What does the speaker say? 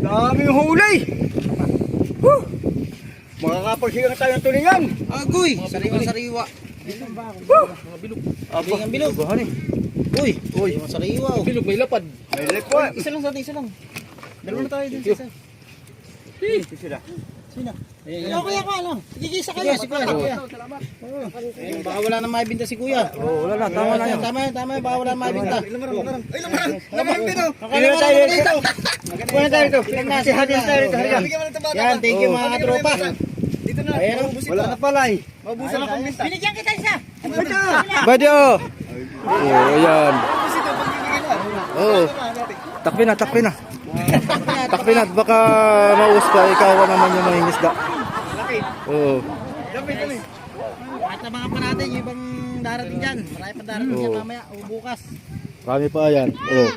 Daming huli. Makakapagsigang tayo ng tulingan. Agoy, sariwa-sariwa. Mga bilog. Ang bilog. Uy, sariwa. Bilog may lapad. May likwa. Isa lang sa atin, isa lang. Dalawa na tayo din sa isa. Sila. Sino? Ikaw kuya ka lang. Gigisa kayo. Si kuya. Baka wala nang maibinta si kuya. Oo, wala na. Tama na yan. Tama yan. Baka wala nang maibinta. Laman dito. Kailan tayo dito. Kuha tayo dito. Si Hadin tayo dito. Yan, thank you mga katropa. Dito na. Ayan o. Wala na pala eh. Mabusan na pambinta. Binigyan kita isa. Badyo. Oo, ayan. Oo. Takpin na, takpin na. Takpin na, baka maus pa, ikaw naman yung mga isda. Oo. At mga pa natin yung ibang darating dyan. Marami pa darating dyan mamaya o bukas. Marami pa yan. Oo.